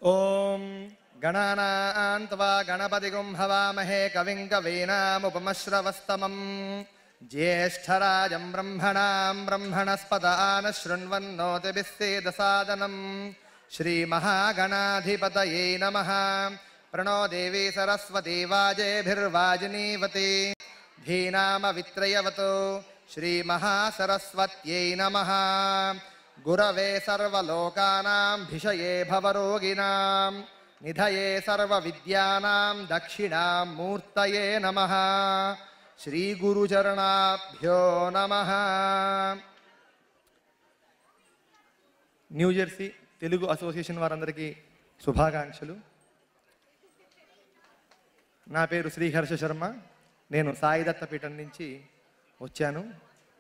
ఓం గణానాన్త్వా గణపతిగుం హవామహే కవిం కవీనాముపమశ్రవస్తమం జ్యేష్ఠరాజం బ్రహ్మణాం బ్రహ్మణస్పత ఆనశృణ్వన్నోతిభిస్సేదసాదనం శ్రీమహాగణాధిపతయే నమః. ప్రణో దేవీ సరస్వతీ వాజేభిర్వాజినీవతి ధీనామవిత్రయవతు. శ్రీమహాసరస్వత్యై నమః. గురవే సర్వలోకానాం భిషయే భవరోగిణాం నిధయే సర్వవిద్యానాం దక్షిణామూర్తయే నమః. శ్రీగురుచరణాభ్యో నమః. న్యూజెర్సీ తెలుగు అసోసియేషన్ వారందరికీ శుభాకాంక్షలు. నా పేరు శ్రీహర్ష శర్మ. నేను సాయిదత్త పీఠం నుంచి వచ్చాను.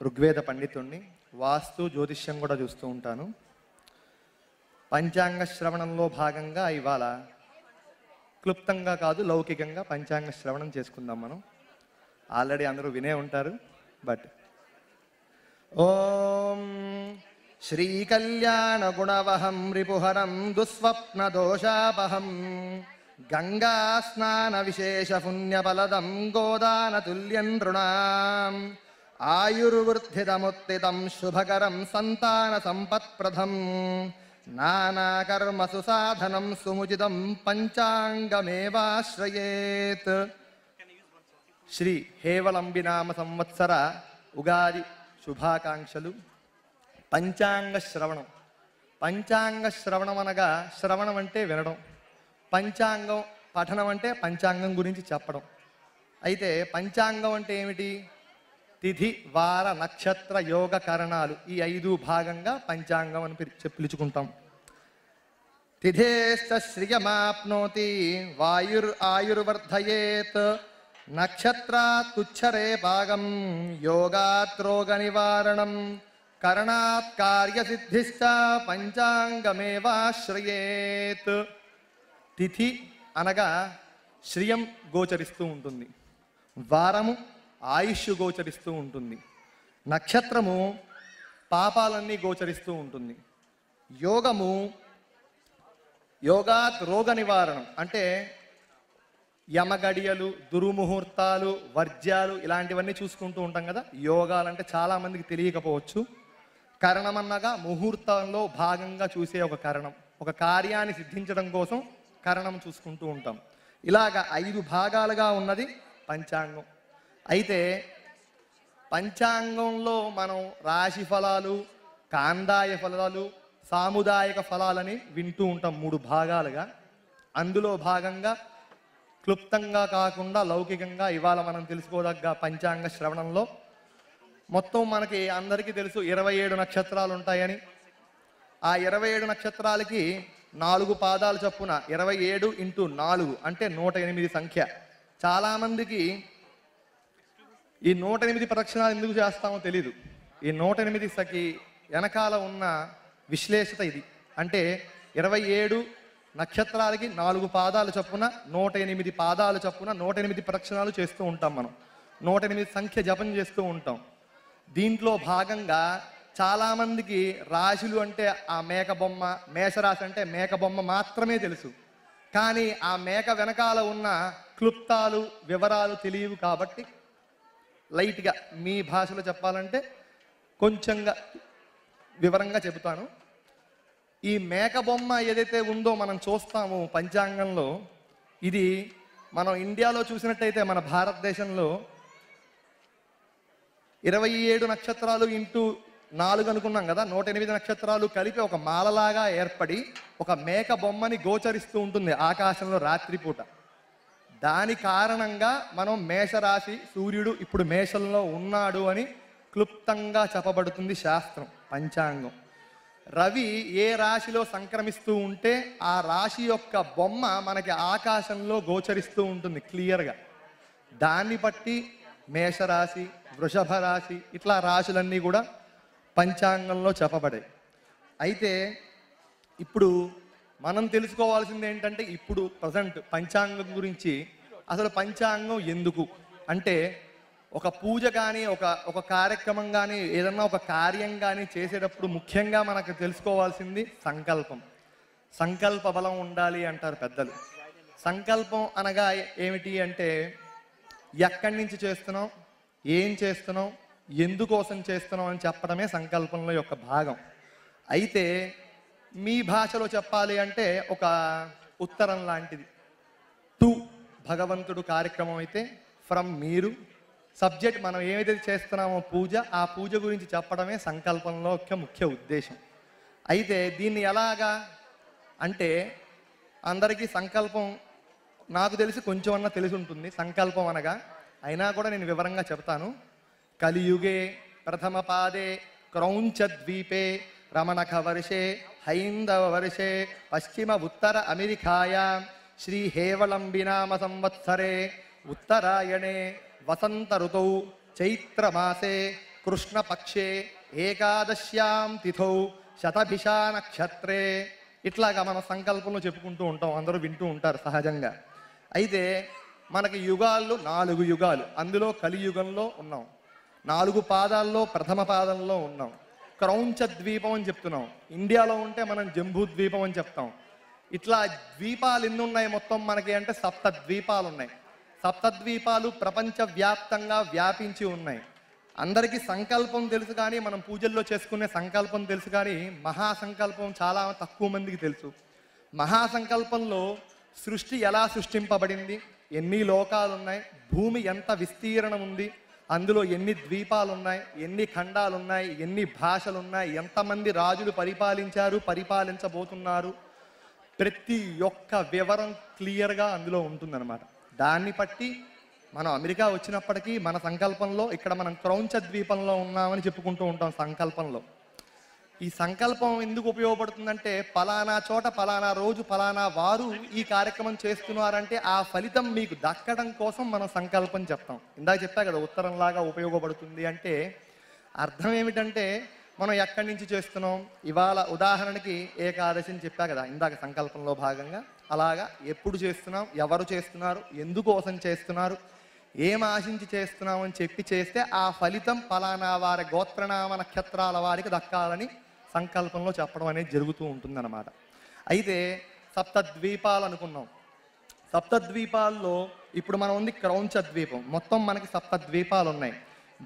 ఋగ్వేద పండితుణ్ణి. వాస్తు జ్యోతిష్యం కూడా చూస్తూ ఉంటాను. పంచాంగ శ్రవణంలో భాగంగా ఇవాళ క్లుప్తంగా కాదు లౌకికంగా పంచాంగ శ్రవణం చేసుకుందాం మనం. ఆల్రెడీ అందరూ వినే ఉంటారు. బట్ ఓం శ్రీకళ్యాణ గుణవహం రిపుహరం దుస్వప్న దోషాపహం గంగా స్నాన విశేష పుణ్యఫలదం గోదానతుల్యం నృణాం ఆయుర్వృద్ధిదముత్తితం శుభకరం సంతాన సంపత్ప్రదం నానాకర్మసు సాధనం సుముచితం పంచాంగమేవాశ్రయేత్. శ్రీ హేవలంబినామ సంవత్సర ఉగాది శుభాకాంక్షలు. పంచాంగ శ్రవణం. పంచాంగ శ్రవణం అనగా శ్రవణం అంటే వినడం, పంచాంగం పఠనం అంటే పంచాంగం గురించి చెప్పడం. అయితే పంచాంగం అంటే ఏమిటి? తిథి వార నక్షత్ర యోగ కరణాలు ఈ 5 భాగంగా పంచాంగం అని పిలుచుకుంటాం. తిథేశ్చ శ్రియమాప్నోతి ఆయుర్వర్ధయేత్ నక్షత్రాత్ తుచ్చరే భాగం యోగాత్ రోగ నివారణం కరణాత్ కార్యసిద్ధిశ్చ పంచాంగమేవాశ్రయేత్. తిథి అనగా శ్రియం గోచరిస్తూ ఉంటుంది, వారము ఆయుష్ గోచరిస్తూ ఉంటుంది, నక్షత్రము పాపాలన్నీ గోచరిస్తూ ఉంటుంది, యోగము యోగాత్ రోగ నివారణం అంటే యమగడియలు, దుర్ముహూర్తాలు, వర్జ్యాలు ఇలాంటివన్నీ చూసుకుంటూ ఉంటాం కదా. యోగాలంటే చాలామందికి తెలియకపోవచ్చు. కరణమన్నగా ముహూర్తంలో భాగంగా చూసే ఒక కరణం, ఒక కార్యాన్ని సిద్ధించడం కోసం కరణం చూసుకుంటూ ఉంటాం. ఇలాగా 5 భాగాలుగా ఉన్నది పంచాంగం. అయితే పంచాంగంలో మనం రాశి ఫలాలు, కాందాయ ఫలాలు, సాముదాయిక ఫలాలని వింటూ ఉంటాం 3 భాగాలుగా. అందులో భాగంగా క్లుప్తంగా కాకుండా లౌకికంగా ఇవాళ మనం తెలుసుకోదగ్గ పంచాంగ శ్రవణంలో మొత్తం మనకి అందరికీ తెలుసు 27 నక్షత్రాలు ఉంటాయని. ఆ 27 నక్షత్రాలకి 4 పాదాలు చొప్పున 27 × 4 అంటే 108 సంఖ్య. చాలామందికి ఈ 108 ప్రదక్షిణాలు ఎందుకు చేస్తామో తెలీదు. ఈ 108కి వెనకాల ఉన్న విశ్లేషత ఇది. అంటే 27 నక్షత్రాలకి 4 పాదాలు చొప్పున 108 పాదాలు చొప్పున 108 ప్రదక్షిణాలు చేస్తూ ఉంటాం మనం. 108 సంఖ్య జపం చేస్తూ ఉంటాం. దీంట్లో భాగంగా చాలామందికి రాశులు అంటే ఆ మేక బొమ్మ, మేషరాశి అంటే మేక బొమ్మ మాత్రమే తెలుసు. కానీ ఆ మేక వెనకాల ఉన్న క్లుప్తాలు వివరాలు తెలియవు. కాబట్టి లైట్గా మీ భాషలో చెప్పాలంటే కొంచెంగా వివరంగా చెబుతాను. ఈ మేక బొమ్మ ఏదైతే ఉందో మనం చూస్తాము పంచాంగంలో, ఇది మనం ఇండియాలో చూసినట్టయితే మన భారతదేశంలో 27 నక్షత్రాలు × 4 అనుకున్నాం కదా. 108 నక్షత్రాలు కలిపి ఒక మాలలాగా ఏర్పడి ఒక మేక బొమ్మని గోచరిస్తూ ఉంటుంది ఆకాశంలో రాత్రిపూట. దాని కారణంగా మనం మేషరాశి, సూర్యుడు ఇప్పుడు మేషంలో ఉన్నాడు అని క్లుప్తంగా చెప్పబడుతుంది శాస్త్రం, పంచాంగం. రవి ఏ రాశిలో సంక్రమిస్తూ ఉంటే ఆ రాశి యొక్క బొమ్మ మనకి ఆకాశంలో గోచరిస్తూ ఉంటుంది క్లియర్గా. దాన్ని బట్టి మేషరాశి, వృషభ రాశి ఇట్లా రాశులన్నీ కూడా పంచాంగంలో చెప్పబడాయి. అయితే ఇప్పుడు మనం తెలుసుకోవాల్సింది ఏంటంటే, ఇప్పుడు ప్రజెంట్ పంచాంగం గురించి. అసలు పంచాంగం ఎందుకు అంటే, ఒక పూజ కానీ ఒక కార్యక్రమం కానీ ఏదన్నా ఒక కార్యం కానీ చేసేటప్పుడు ముఖ్యంగా మనకు తెలుసుకోవాల్సింది సంకల్పం. సంకల్ప బలం ఉండాలి అంటారు పెద్దలు. సంకల్పం అనగా ఏమిటి అంటే ఎక్కడి నుంచి చేస్తున్నాం, ఏం చేస్తున్నాం, ఎందుకోసం చేస్తున్నాం అని చెప్పడమే సంకల్పంలో యొక్క భాగం. అయితే మీ భాషలో చెప్పాలి అంటే ఒక ఉత్తరం లాంటిది. టు భగవంతుడు కార్యక్రమం అయితే, ఫ్రమ్ మీరు సబ్జెక్ట్ మనం ఏదైతే చేస్తున్నామో పూజ, ఆ పూజ గురించి చెప్పడమే సంకల్పంలో యొక్క ముఖ్య ఉద్దేశం. అయితే దీన్ని ఎలాగా అంటే అందరికీ సంకల్పం నాకు తెలిసి కొంచెం అన్నా తెలిసి ఉంటుంది సంకల్పం అనగా. అయినా కూడా నేను వివరంగా చెప్తాను. కలియుగే ప్రథమ పాదే క్రౌంచద్వీపే రమణఖ వర్షే హైందవ వర్షే పశ్చిమ ఉత్తర అమెరికాయాం శ్రీ హేవళంబినామ సంవత్సరే ఉత్తరాయణే వసంత ఋతౌ చైత్రమాసే కృష్ణపక్షే ఏకాదశ్యాం తిథౌ శతభిషా నక్షత్రే. ఇట్లాగా మనం సంకల్పంలో చెప్పుకుంటూ ఉంటాం, అందరూ వింటూ ఉంటారు సహజంగా. అయితే మనకి యుగాల్లో 4 యుగాలు, అందులో కలియుగంలో ఉన్నాం. 4 పాదాల్లో ప్రథమ పాదంలో ఉన్నాం. క్రౌంచ ద్వీపం అని చెప్తున్నాం. ఇండియాలో ఉంటే మనం జంబూ ద్వీపం అని చెప్తాం. ఇట్లా ద్వీపాలు ఎన్ని ఉన్నాయి మొత్తం మనకి అంటే 7 ద్వీపాలు ఉన్నాయి. 7 ద్వీపాలు ప్రపంచవ్యాప్తంగా వ్యాపించి ఉన్నాయి. అందరికీ సంకల్పం తెలుసు కానీ, మనం పూజల్లో చేసుకునే సంకల్పం తెలుసు కానీ మహాసంకల్పం చాలా తక్కువ మందికి తెలుసు. మహాసంకల్పంలో సృష్టి ఎలా సృష్టింపబడింది, ఎన్ని లోకాలు ఉన్నాయి, భూమి ఎంత విస్తీర్ణం ఉంది, అందులో ఎన్ని ద్వీపాలు ఉన్నాయి, ఎన్ని ఖండాలు ఉన్నాయి, ఎన్ని భాషలు ఉన్నాయి, ఎంతమంది రాజులు పరిపాలించారు, పరిపాలించబోతున్నారు, ప్రతి ఒక్క వివరం క్లియర్గా అందులో ఉంటుందన్నమాట. దాన్ని బట్టి మనం అమెరికా వచ్చినప్పటికీ మన సంకల్పంలో ఇక్కడ మనం క్రౌంచ ద్వీపంలో ఉన్నామని చెప్పుకుంటూ ఉంటాం సంకల్పంలో. ఈ సంకల్పం ఎందుకు ఉపయోగపడుతుందంటే పలానా చోట పలానా రోజు పలానా వారు ఈ కార్యక్రమం చేస్తున్నారంటే ఆ ఫలితం మీకు దక్కడం కోసం మనం సంకల్పం చెప్తాం. ఇందాక చెప్పా కదా ఉత్తరంలాగా ఉపయోగపడుతుంది అంటే అర్థం ఏమిటంటే మనం ఎక్కడి నుంచి చేస్తున్నాం. ఇవాళ ఉదాహరణకి ఏకాదశిని చెప్పా కదా ఇందాక సంకల్పంలో భాగంగా. అలాగా ఎప్పుడు చేస్తున్నాం, ఎవరు చేస్తున్నారు, ఎందుకోసం చేస్తున్నారు, ఏం ఆశించి చేస్తున్నాం అని చెప్పి చేస్తే ఆ ఫలితం పలానా వారి గోత్రనామ నక్షత్రాల వారికి దక్కాలని సంకల్పంలో చెప్పడం అనేది జరుగుతూ ఉంటుందన్నమాట. అయితే 7 ద్వీపాలు అనుకున్నాం. 7 ద్వీపాల్లో ఇప్పుడు మనం ఉంది క్రౌంచ ద్వీపం. మొత్తం మనకి 7 ద్వీపాలు ఉన్నాయి.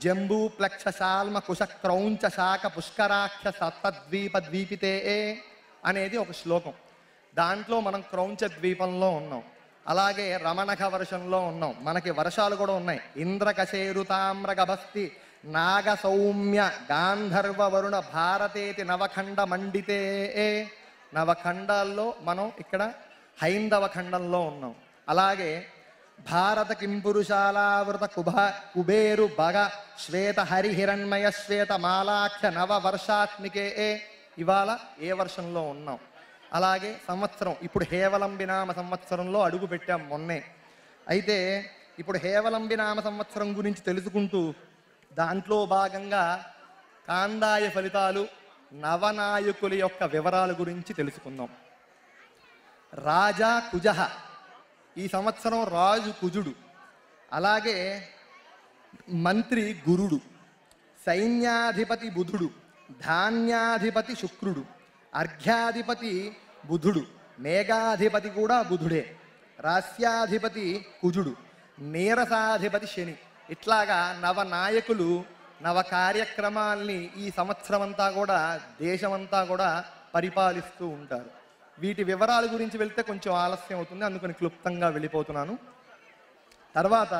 జంబూ ప్లక్ష శాల్మ కుశ క్రౌంచ శాఖ పుష్కరాక్ష 7 ద్వీప ద్వీపితే అనేది ఒక శ్లోకం. దాంట్లో మనం క్రౌంచ ద్వీపంలో ఉన్నాం. అలాగే రమణఖ వర్షంలో ఉన్నాం. మనకి వర్షాలు కూడా ఉన్నాయి. ఇంద్రకశేరుతామ్రగభస్తి నాగ సౌమ్య గాంధర్వ వరుణ భారతేతి నవఖండ మండితే. నవఖండాల్లో మనం ఇక్కడ హైందవ ఖండంలో ఉన్నాం. అలాగే భారత కింపురుషాలావృత కుబేరు భగ శ్వేత హరిహిరణ్మయ శ్వేత మాలాఖ్య నవ వర్షాత్మికే ఇవాళ ఏ వర్షంలో ఉన్నాం. అలాగే సంవత్సరం ఇప్పుడు హేవలంబినామ సంవత్సరంలో అడుగు పెట్టాం మొన్నే. అయితే ఇప్పుడు హేవలంబినామ సంవత్సరం గురించి తెలుసుకుంటూ దాంట్లో భాగంగా కాందాయ ఫలితాలు, నవనాయకుల యొక్క వివరాల గురించి తెలుసుకుందాం. రాజా కుజః, ఈ సంవత్సరం రాజు కుజుడు. అలాగే మంత్రి గురుడు, సైన్యాధిపతి బుధుడు, ధాన్యాధిపతి శుక్రుడు, అర్ఘ్యాధిపతి బుధుడు, మేఘాధిపతి కూడా బుధుడే, రాస్యాధిపతి కుజుడు, నీరసాధిపతి శని. ఇట్లాగా నవనాయకులు నవ కార్యక్రమాల్ని ఈ సంవత్సరం అంతా కూడా దేశమంతా కూడా పరిపాలిస్తూ ఉంటారు. వీటి వివరాల గురించి వెళ్తే కొంచెం ఆలస్యం అవుతుంది, అందుకని క్లుప్తంగా వెళ్ళిపోతున్నాను. తర్వాత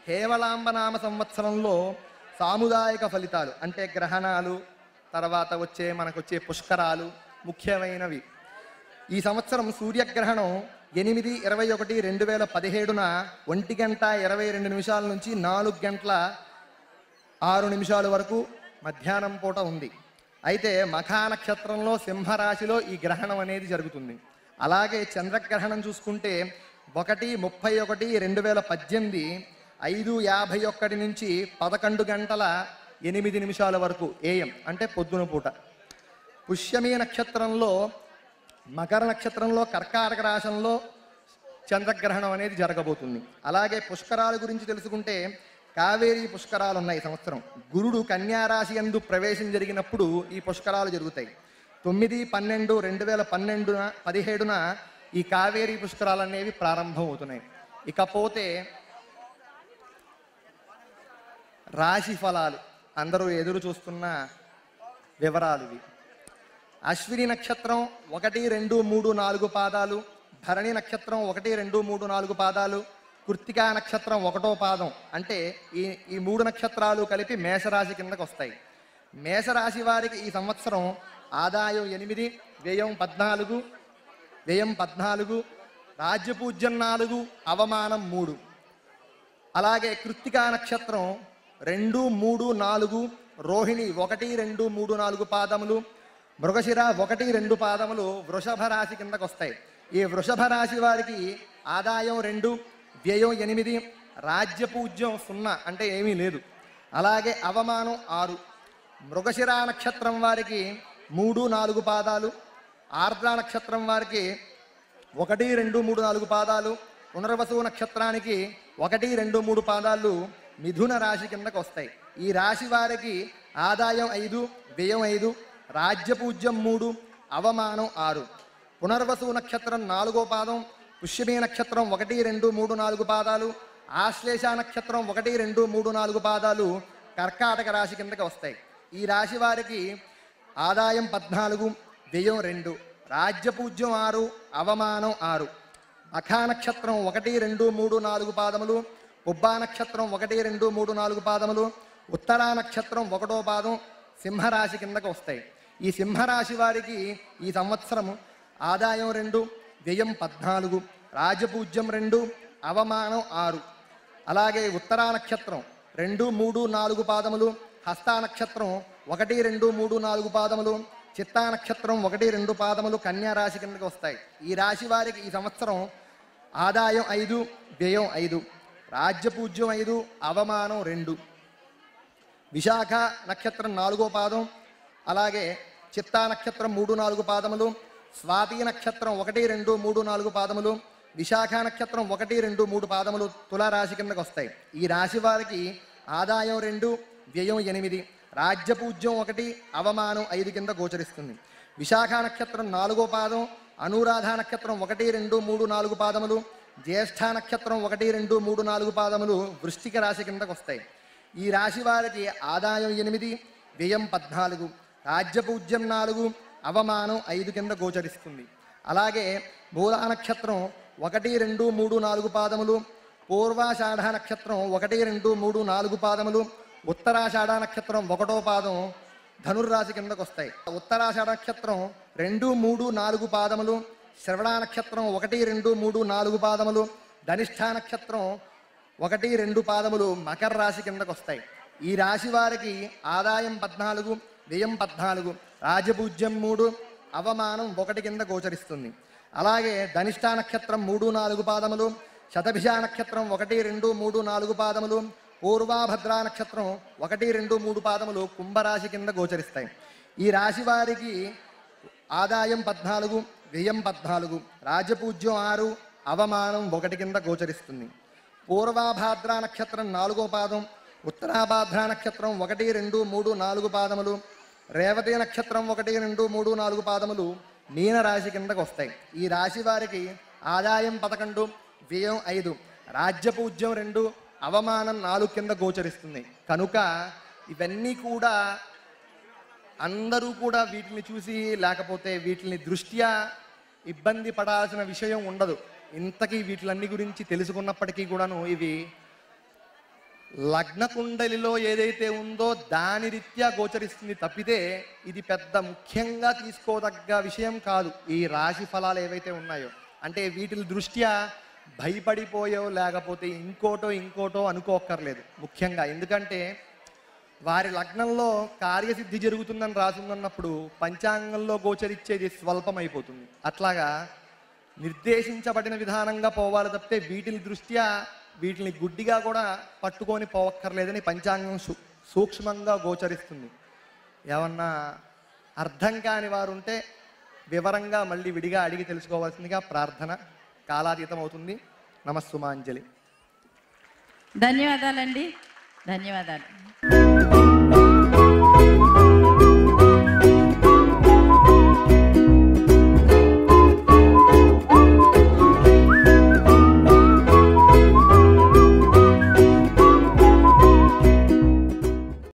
హేవలాంబనామ సంవత్సరంలో సాముదాయిక ఫలితాలు అంటే గ్రహణాలు, తర్వాత మనకొచ్చే పుష్కరాలు ముఖ్యమైనవి. ఈ సంవత్సరం సూర్యగ్రహణం 8/21/2017 1:22 నుంచి 4:06 వరకు మధ్యాహ్నం పూట ఉంది. అయితే మఖా నక్షత్రంలో సింహరాశిలో ఈ గ్రహణం అనేది జరుగుతుంది. అలాగే చంద్రగ్రహణం చూసుకుంటే 1/31/2018 5:51 నుంచి 11:08 వరకు AM అంటే పొద్దున పూట. పుష్యమీ నక్షత్రంలో మకర నక్షత్రంలో కర్కాటక రాశిలో చంద్రగ్రహణం అనేది జరగబోతుంది. అలాగే పుష్కరాల గురించి తెలుసుకుంటే కావేరీ పుష్కరాలు ఉన్నాయి ఈ సంవత్సరం. గురుడు కన్యారాశి యందు ప్రవేశం జరిగినప్పుడు ఈ పుష్కరాలు జరుగుతాయి. 9/12/2017 ఈ కావేరీ పుష్కరాలు అనేవి ప్రారంభం అవుతున్నాయి. ఇకపోతే రాశి ఫలాలు అందరూ ఎదురు చూస్తున్న వివరాలు ఇవి. అశ్విని నక్షత్రం 1, 2, 3, 4 పాదాలు, భరణి నక్షత్రం 1, 2, 3, 4 పాదాలు, కృత్తికా నక్షత్రం 1వ పాదం. అంటే ఈ 3 నక్షత్రాలు కలిపి మేషరాశి కిందకు వస్తాయి. మేషరాశి వారికి ఈ సంవత్సరం ఆదాయం 8, వ్యయం 14, రాజ్యపూజ్యం 4, అవమానం 3. అలాగే కృత్తికా నక్షత్రం 2, 3, 4, రోహిణి 1, 2, 3, 4 పాదములు, మృగశిర 1, 2 పాదములు వృషభ రాశి కిందకు వస్తాయి. ఈ వృషభ రాశి వారికి ఆదాయం 2, వ్యయం 8, రాజ్యపూజ్యం 0 అంటే ఏమీ లేదు. అలాగే అవమానం 6. మృగశిర నక్షత్రం వారికి 3, 4 పాదాలు, ఆర్ద్ర నక్షత్రం వారికి 1, 2, 3, 4 పాదాలు, పునర్వసు నక్షత్రానికి 1, 2, 3 పాదాలు మిథున రాశి కిందకు వస్తాయి. ఈ రాశి వారికి ఆదాయం 5, వ్యయం 5, రాజ్యపూజ్యం 3, అవమానం 6. పునర్వసు నక్షత్రం 4వ పాదం, పుష్యమి నక్షత్రం 1, 2, 3, 4 పాదాలు, ఆశ్లేష నక్షత్రం 1, 2, 3, 4 పాదాలు కర్కాటక రాశి కిందకి వస్తాయి. ఈ రాశి వారికి ఆదాయం 14, వ్యయం 2, రాజ్యపూజ్యం 6, అవమానం 6. అఖా నక్షత్రం 1, 2, 3, 4 పాదములు, ఉబ్బా నక్షత్రం 1, 2, 3, 4 పాదములు, ఉత్తరా నక్షత్రం 1వ పాదం సింహరాశి కిందకు వస్తాయి. ఈ సింహరాశి వారికి ఈ సంవత్సరం ఆదాయం 2, వ్యయం 14, రాజపూజ్యం 2, అవమానం 6. అలాగే ఉత్తరా నక్షత్రం 2, 3, 4 పాదములు, హస్తా నక్షత్రం 1, 2, 3, 4 పాదములు, చిత్తా నక్షత్రం 1, 2 పాదములు కన్యా రాశి కిందకి వస్తాయి. ఈ రాశి వారికి ఈ సంవత్సరం ఆదాయం 5, వ్యయం 5, రాజ్యపూజ్యం 5, అవమానం 2. విశాఖ నక్షత్రం 4వ పాదం, అలాగే చిత్తా నక్షత్రం 3, 4 పాదములు, స్వాతి నక్షత్రం 1, 2, 3, 4 పాదములు, విశాఖ నక్షత్రం 1, 2, 3 పాదములు తులారాశి కిందకు వస్తాయి. ఈ రాశి వారికి ఆదాయం 2, వ్యయం 8, రాజ్యపూజ్యం 1, అవమానం 5 కింద గోచరిస్తుంది. విశాఖ నక్షత్రం 4వ పాదం, అనురాధ నక్షత్రం 1, 2, 3, 4 పాదములు, జ్యేష్ఠ నక్షత్రం 1, 2, 3, 4 పాదములు వృశ్చిక రాశి కిందకు వస్తాయి. ఈ రాశి వారికి ఆదాయం 8, వ్యయం 14, రాజ్యపూజ్యం 4, అవమానం 5 కింద గోచరిస్తుంది. అలాగే మూలా నక్షత్రం 1, 2, 3, 4 పాదములు, పూర్వాషాఢ నక్షత్రం 1, 2, 3, 4 పాదములు, ఉత్తరాషాఢ నక్షత్రం 1వ పాదం ధనుర్రాశి కిందకు వస్తాయి. ఉత్తరాషాఢ నక్షత్రం 2, 3, 4 పాదములు, శ్రవణ నక్షత్రం 1, 2, 3, 4 పాదములు, ధనిష్ఠ నక్షత్రం 1, 2 పాదములు మకర రాశి కిందకు వస్తాయి. ఈ రాశి వారికి ఆదాయం 14, వ్యయం 14, రాజపూజ్యం 3, అవమానం 1 కింద గోచరిస్తుంది. అలాగే ధనిష్ఠ నక్షత్రం 3, 4 పాదములు, శతభిష నక్షత్రం 1, 2, 3, 4 పాదములు, పూర్వాభద్ర నక్షత్రం 1, 2, 3 పాదములు కుంభరాశి కింద గోచరిస్తాయి. ఈ రాశి వారికి ఆదాయం 14, వ్యయం 14, రాజపూజ్యం 6, అవమానం 1 కింద గోచరిస్తుంది. పూర్వాభాద్ర నక్షత్రం 4వ పాదం, ఉత్తరాభాద్ర నక్షత్రం 1, 2, 3, 4 పాదములు, రేవతి నక్షత్రం 1, 2, 3, 4 పాదములు మీన రాశి కిందకు వస్తాయి. ఈ రాశి వారికి ఆదాయం 11, వ్యయం 5, రాజ్యపూజ్యం 2, అవమానం 4 కింద గోచరిస్తుంది. కనుక ఇవన్నీ కూడా అందరూ కూడా వీటిని చూసి లేకపోతే వీటిని దృష్ట్యా ఇబ్బంది పడాల్సిన విషయం ఉండదు. ఇంతకీ వీటిలన్నీ గురించి తెలుసుకున్నప్పటికీ కూడాను ఇవి లగ్న కుండలిలో ఏదైతే ఉందో దాని రీత్యా గోచరిస్తుంది తప్పితే ఇది పెద్ద ముఖ్యంగా తీసుకోదగ్గ విషయం కాదు. ఈ రాశి ఫలాలు ఏవైతే ఉన్నాయో అంటే వీటి దృష్ట్యా భయపడిపోయో లేకపోతే ఇంకోటో అనుకోక్కర్లేదు ముఖ్యంగా. ఎందుకంటే వారి లగ్నంలో కార్యసిద్ధి జరుగుతుందని రాసిందన్నప్పుడు పంచాంగంలో గోచరిచ్చేది స్వల్పమైపోతుంది. అట్లాగా నిర్దేశించబడిన విధానంగా పోవాలి తప్పితే వీటిని దృష్ట్యా వీటిని గుడ్డిగా కూడా పట్టుకొని పోవక్కర్లేదని పంచాంగం సూక్ష్మంగా గోచరిస్తుంది. ఏమన్నా అర్థం కాని వారు ఉంటే వివరంగా మళ్ళీ విడిగా అడిగి తెలుసుకోవాల్సిందిగా ప్రార్థన. కాలాతీతం అవుతుంది. నమస్సుమాంజలి. ధన్యవాదాలండి. ధన్యవాదాలు.